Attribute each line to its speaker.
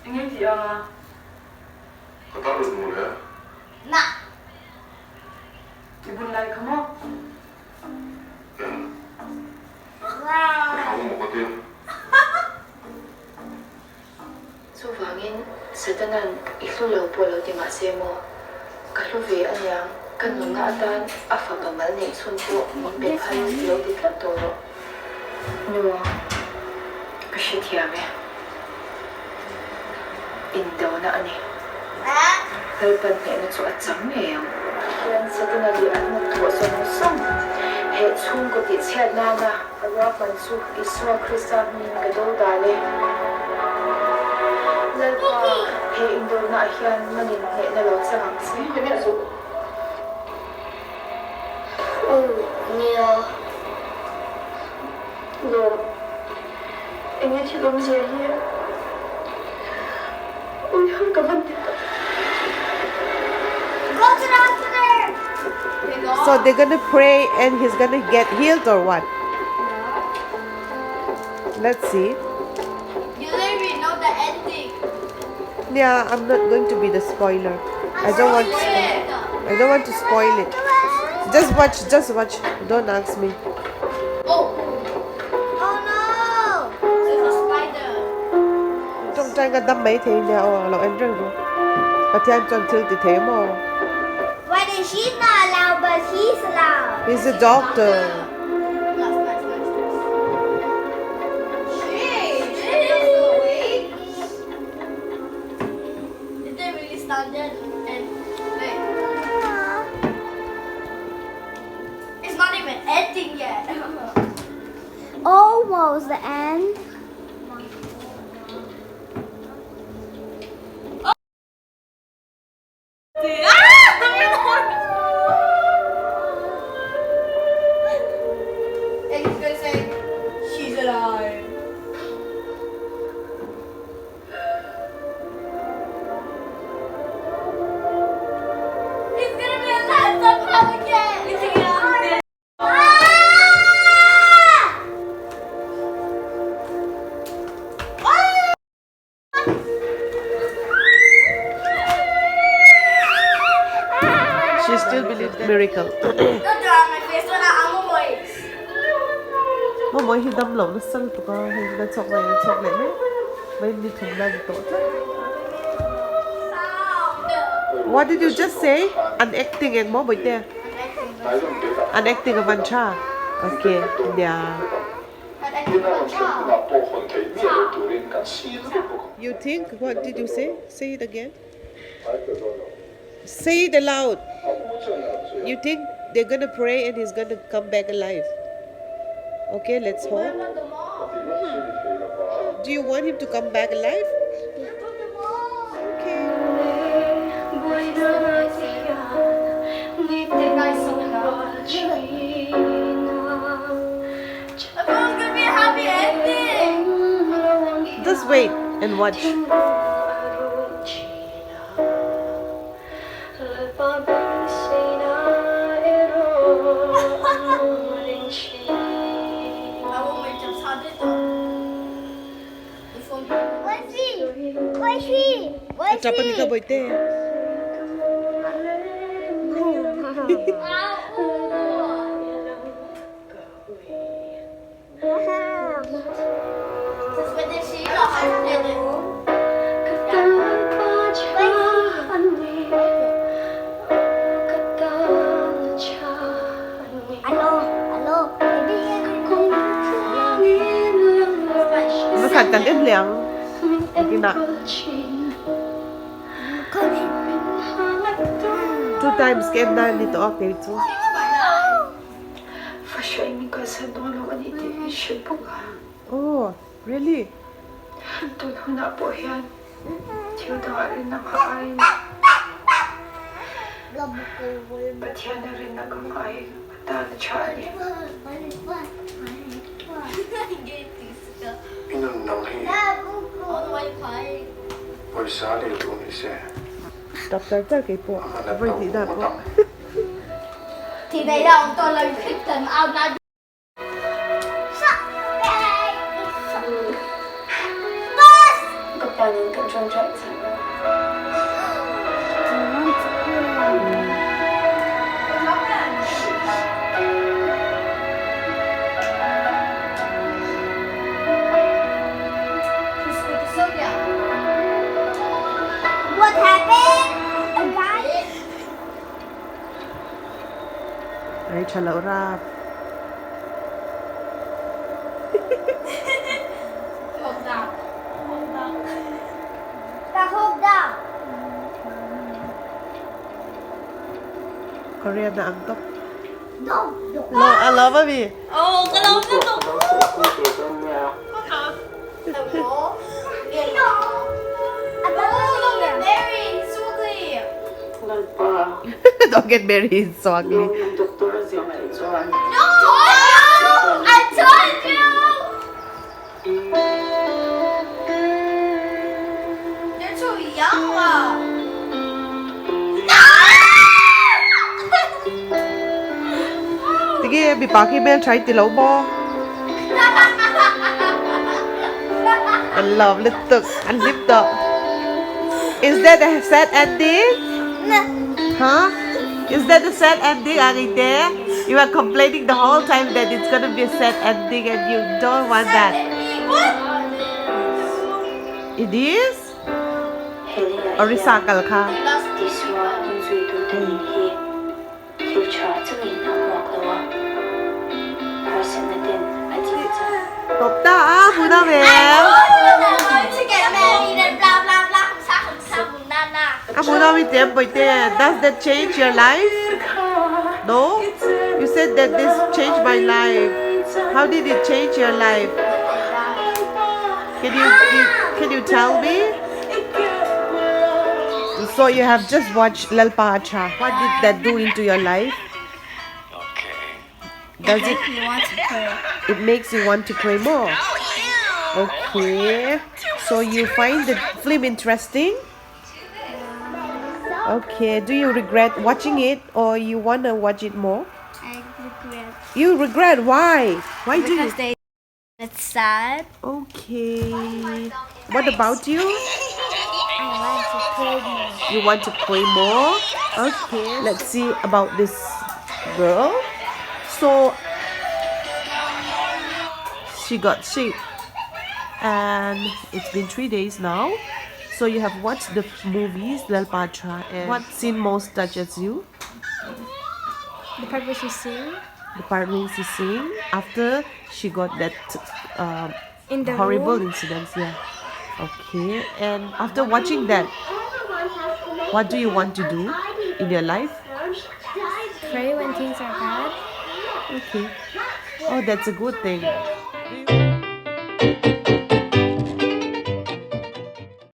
Speaker 1: Anh chị à?
Speaker 2: Có tao được ngủ đấy?
Speaker 3: Nè.
Speaker 1: 이분 나이 khamawm?
Speaker 2: 야,
Speaker 3: Wow.
Speaker 2: 하고 먹었대요.
Speaker 4: Suvangin satanan ikhlulo polo di mahse mo kahluvi anyang kanunga atan afa pamal ni sunpo min pal lo di tlatoro nuwa kashitiyame indo na ani Lalpan ne na chu achang me yang yan satana di at mo to so mo som he chung ko ti chet na na awa pan su Mizo Kristian min gado dale Lalpa he indo na hian manin ne na lo sa mahse ne so
Speaker 3: Nia.
Speaker 4: lo enge chilom je hi oi har ka ban ti
Speaker 3: Go to the altar.
Speaker 5: So they're gonna pray and he's gonna get healed or what? Let's see.
Speaker 3: You literally know the ending.
Speaker 5: Yeah, I'm not going to be the spoiler. I don't want to spoil it. Just watch. Don't ask me.
Speaker 3: Oh. Oh no. There's a spider.
Speaker 5: Chungchang cái đâm mấy thế nào là em rừng rồi. Và thiên chọn thương thì thế mà.
Speaker 3: Why did she not allow but he's allowed?
Speaker 5: He's a doctor.
Speaker 3: Did they really stand there and wait? It's not even ending yet. Almost the end. And he's gonna say, she's alive. He's gonna be alive somehow again.
Speaker 5: She still believes miracle.
Speaker 3: Don't draw on my face when I'm a voice.
Speaker 5: Mà mỗi khi đâm lồng nó sân tụi con hay nó chọc lại đấy. Mấy đi thùng ra tổ chứ. What did you just say? Unacting and more there. Unacting of Vancha. Okay, yeah. You think? What did you say? Say it again. Say it aloud. You think they're gonna pray and he's gonna come back alive? Okay, let's hope. Do you want him to come back alive? Okay.
Speaker 3: Everyone's gonna be a happy ending.
Speaker 5: Just wait and watch. Ucapan ka boy te. Nó thành tầng ít liang. Cái nào? 2 times game na dito okay so.
Speaker 4: Fashion ka sa dulo ka dito shibuga.
Speaker 5: Oh, really?
Speaker 4: Tulog na po yan. Tiyo rin nakain. Ba't yan na rin nagkakain? Mata na chani.
Speaker 2: 이는 남이 벌써 아래에 돈이세.
Speaker 5: Darkar cái bộ. Vậy thì đã có.
Speaker 3: Thì đấy là tôi là Kristian ao na.
Speaker 4: Kapanin ka chungchang.
Speaker 3: What happened? A guy?
Speaker 5: Ay, chalaw rap.
Speaker 3: Ta không đâu.
Speaker 5: Korean na ang top.
Speaker 3: Đâu.
Speaker 5: I love it.
Speaker 3: Ồ, cái lâu tiếp tục.
Speaker 5: Don't get married, it's so ugly.
Speaker 3: No! I told you! You're too young.
Speaker 5: Sige, bipaki bel try tilaw mo. Ang love litok, ang lipto. Is that a sad ending? Huh? Is that a sad ending, Arite? You are complaining the whole time that it's gonna be a sad ending and you don't want that.
Speaker 3: What?
Speaker 5: It is? Or recycle ka? Topta ah, muna Bel.
Speaker 3: To get married and blah blah blah.
Speaker 5: Ah, muna does that change your life? No? You said that this changed my life. How did it change your life? Can you tell me? So you have just watched Lalpa. What did that do into your life? Does it? It makes you want to pray more. Okay. So you find the film interesting? Okay. Do you regret watching it or you wanna watch it more?
Speaker 3: I regret.
Speaker 5: You regret? Why? Why do you?
Speaker 3: Because it's sad.
Speaker 5: Okay. What about you?
Speaker 3: I want to play more.
Speaker 5: You want to pray more? Okay. Let's see about this girl. So she got sick and it's been 3 days now. So you have watched the movies Lalpa and what scene most touches you?
Speaker 3: The part where she sings
Speaker 5: The part when she sing after she got that
Speaker 3: in the
Speaker 5: horrible
Speaker 3: room.
Speaker 5: incident. Yeah. Okay. And after watching that, what do you want to do in your life?
Speaker 3: Pray when things are bad.
Speaker 5: Okay. Oh, that's a good thing.